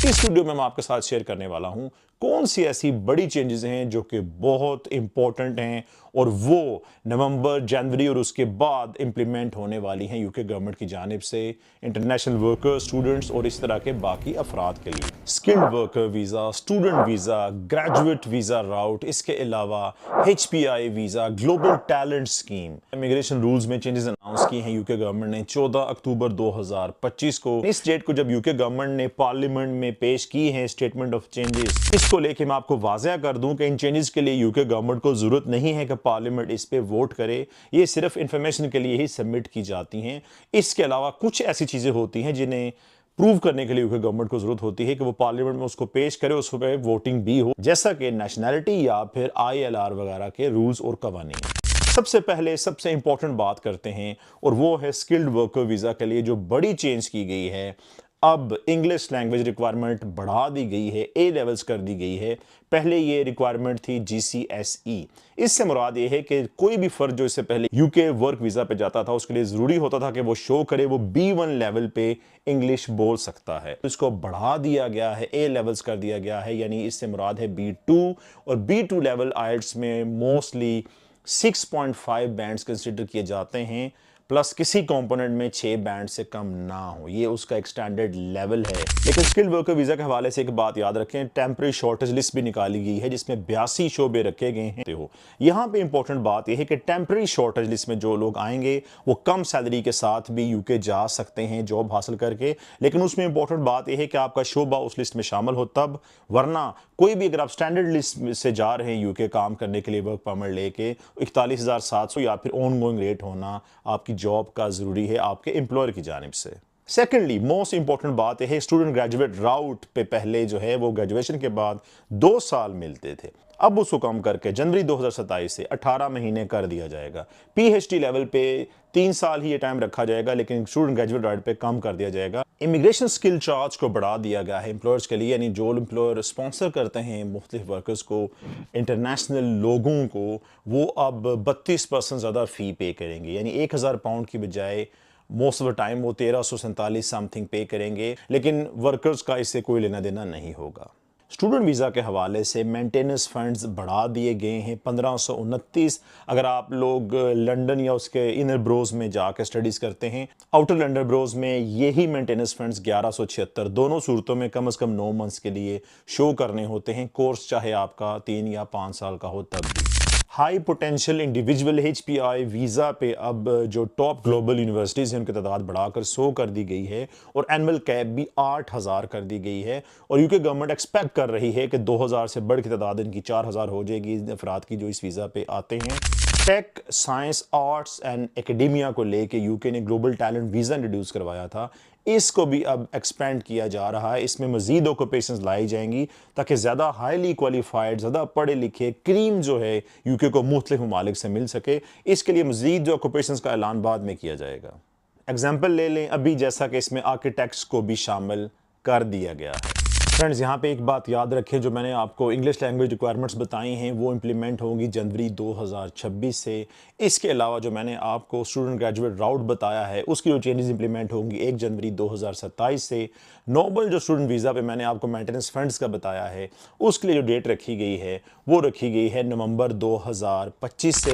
इस वीडियो में मैं आपके साथ शेयर करने वाला हूं कौन सी ऐसी बड़ी चेंजेस हैं जो कि बहुत इंपॉर्टेंट हैं और वो नवंबर, जनवरी और उसके बाद इंप्लीमेंट होने वाली हैं यूके गवर्नमेंट की जानिब से इंटरनेशनल वर्कर्स, स्टूडेंट्स और इस तरह के बाकी अफराद के लिए। Skilled worker visa, student visa, graduate visa route, इसके अलावा HPI visa, global talent scheme. Immigration rules में चेंजेस अनाउंस किए हैं यूके गवर्नमेंट ने 14 अक्टूबर 2025 को। इस डेट को जब यूके गवर्नमेंट ने पार्लियामेंट में पेश की है स्टेटमेंट ऑफ चेंजेस, इसको लेके मैं आपको वाज़ेह कर दूं कि इन चेंजेस के लिए यूके गवर्नमेंट को जरूरत नहीं है कि पार्लियामेंट इस पे वोट करे, ये सिर्फ इंफॉर्मेशन के लिए ही सबमिट की जाती हैं। इसके अलावा कुछ ऐसी चीजें होती हैं जिन्हें प्रूव करने के लिए यूके गवर्नमेंट को जरूरत होती है कि वो पार्लियामेंट में उसको पेश करे, उस पर वोटिंग भी हो, जैसा कि नेशनैलिटी या फिर ILR वगैरह के रूल्स और कवानीन। सबसे पहले सबसे इंपॉर्टेंट बात करते हैं और वो है स्किल्ड वर्कर वीजा के लिए जो बड़ी चेंज की गई है। अब इंग्लिश लैंग्वेज रिक्वायरमेंट बढ़ा दी गई है, A लेवल्स कर दी गई है। पहले ये रिक्वायरमेंट थी GCSE। इससे मुराद ये है कि कोई भी फर्द जो इससे पहले यूके वर्क वीजा पे जाता था उसके लिए जरूरी होता था कि वो शो करे वो B1 लेवल पे इंग्लिश बोल सकता है। इसको बढ़ा दिया गया है, A लेवल्स कर दिया गया है, यानी इससे मुराद है B2 और B2 लेवल IELTS में मोस्टली 6.5 बैंड्स कंसिडर किए जाते हैं, प्लस किसी कंपोनेंट में 6 बैंड से कम ना हो, ये उसका एक स्टैंडर्ड लेवल है। लेकिन स्किल्ड वर्कर वीजा के हवाले से एक बात याद रखें, टेम्परेरी शॉर्टेज लिस्ट भी निकाली गई है जिसमें 82 शोबे रखे गए हैं। यहाँ पे इंपॉर्टेंट बात यह है कि टेम्परेरी शॉर्टेज लिस्ट में जो लोग आएंगे वो कम सैलरी के साथ भी यूके जा सकते हैं जॉब हासिल करके, लेकिन उसमें इंपॉर्टेंट बात यह है कि आपका शोबा उस लिस्ट में शामिल हो तब, वरना कोई भी अगर आप स्टैंडर्ड लिस्ट से जा रहे हैं यूके काम करने के लिए वर्क परमिट लेके, 41,700 या फिर ऑन गोइंग रेट होना आपकी जॉब का जरूरी है आपके एम्प्लॉयर की जानिब से। सेकेंडली मोस्ट इंपॉर्टेंट बात यह है, स्टूडेंट ग्रेजुएट राउट पे पहले जो है वो ग्रेजुएशन के बाद 2 साल मिलते थे, अब उसको कम करके जनवरी 2027 से 18 महीने कर दिया जाएगा। PhD लेवल पे 3 साल ही ये टाइम रखा जाएगा, लेकिन स्टूडेंट ग्रेजुएट राइट पे कम कर दिया जाएगा। इमिग्रेशन स्किल चार्ज को बढ़ा दिया गया है एम्प्लॉयर्स के लिए, यानी जो एम्प्लॉयर स्पॉन्सर करते हैं मुख्तलिफ वर्कर्स को, इंटरनेशनल लोगों को, वो अब 32% ज़्यादा फ़ी पे करेंगे, यानी 1000 पाउंड की बजाय मोस्ट ऑफ द टाइम वो 1347 समथिंग पे करेंगे, लेकिन वर्कर्स का इससे कोई लेना देना नहीं होगा। स्टूडेंट वीज़ा के हवाले से मेंटेनेंस फंड्स बढ़ा दिए गए हैं 1529। अगर आप लोग लंदन या उसके इनर ब्रोज में जाकर स्टडीज़ करते हैं, आउटर लंदन ब्रोज में यही मेंटेनेंस फंड्स 1176 दोनों सूरतों में कम से कम 9 मंथ्स के लिए शो करने होते हैं, कोर्स चाहे आपका 3 या 5 साल का हो तब भी। High potential individual HPI visa पे अब जो टॉप ग्लोबल यूनिवर्सिटीज़ हैं उनकी तादाद बढ़ाकर 100 कर दी गई है और एनुअल कैप भी 8000 कर दी गई है, और यूके गवर्नमेंट एक्सपेक्ट कर रही है कि 2000 से बढ़ की तादाद इनकी 4000 हो जाएगी अफराद की जो इस वीज़ा पे आते हैं। Tech, science, arts and academia को लेके यूके ने ग्लोबल टैलेंट वीज़ा इंट्रोड्यूस करवाया था, इसको भी अब एक्सपेंड किया जा रहा है। इसमें मजीद ऑक्यूपेशंस लाई जाएंगी ताकि ज़्यादा हाईली क्वालिफाइड, ज़्यादा पढ़े लिखे क्रीम जो है यूके को मुख्तलिफ ममालिक से मिल सके। इसके लिए मजीद जो ऑक्यूपेशंस का ऐलान बाद में किया जाएगा। एग्जाम्पल ले लें अभी, जैसा कि इसमें आर्किटेक्ट्स को भी शामिल कर दिया गया है। फ्रेंड्स, यहाँ पे एक बात याद रखें, जो मैंने आपको इंग्लिश लैंग्वेज रिक्वायरमेंट्स बताई हैं वो इंप्लीमेंट होंगी जनवरी 2026 से। इसके अलावा जो मैंने आपको स्टूडेंट ग्रेजुएट राउट बताया है उसकी जो चेंजेस इंप्लीमेंट होंगी 1 जनवरी 2027 से। नॉर्मल जो स्टूडेंट वीज़ा पे मैंने आपको मेंटेनेंस फंड्स का बताया है उसके लिए जो डेट रखी गई है वो रखी गई है नवंबर 2025 से।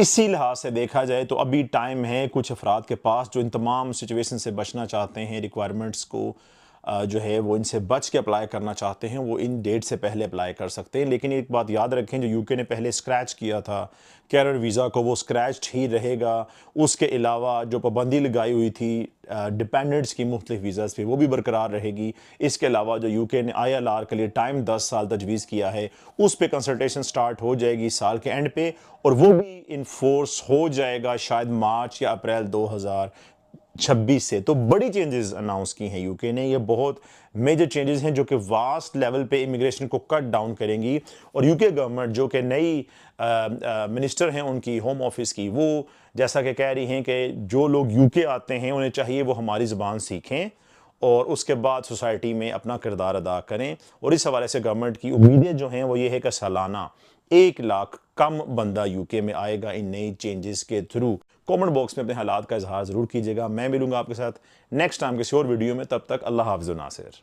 इसी लिहाज से देखा जाए तो अभी टाइम है कुछ अफराद के पास जो इन तमाम सिचुएशन से बचना चाहते हैं, रिक्वायरमेंट्स को जो है वो इनसे बच के अप्लाई करना चाहते हैं, वो इन डेट से पहले अप्लाई कर सकते हैं। लेकिन एक बात याद रखें, जो यूके ने पहले स्क्रैच किया था कैरियर वीज़ा को वो स्क्रैच ही रहेगा। उसके अलावा जो पाबंदी लगाई हुई थी डिपेंडेंट्स की मुख्तलिफ वीज़ाज़ पे वो भी बरकरार रहेगी। इसके अलावा जो यूके ने ILR के लिए टाइम 10 साल तजवीज़ किया है उस पर कंसल्टेशन स्टार्ट हो जाएगी साल के एंड पे, और वो भी इन्फोर्स हो जाएगा शायद मार्च या अप्रैल 2026 से। तो बड़ी चेंजेस अनाउंस की हैं यूके ने, ये बहुत मेजर चेंजेस हैं जो कि वास्ट लेवल पे इमिग्रेशन को कट डाउन करेंगी। और यूके गवर्नमेंट जो कि नई मिनिस्टर हैं उनकी होम ऑफिस की, वो जैसा कि कह रही हैं कि जो लोग यूके आते हैं उन्हें चाहिए वो हमारी ज़बान सीखें और उसके बाद सोसाइटी में अपना किरदार अदा करें। और इस हवाले से गवर्नमेंट की उम्मीदें जो हैं वो ये है कि सालाना 1 लाख कम बंदा यूके में आएगा इन नई चेंजेस के थ्रू। कमेंट बॉक्स में अपने हालात का इजहार ज़रूर कीजिएगा। मैं मिलूंगा आपके साथ नेक्स्ट टाइम किसी और वीडियो में, तब तक अल्लाह हाफ़िज़ नासिर।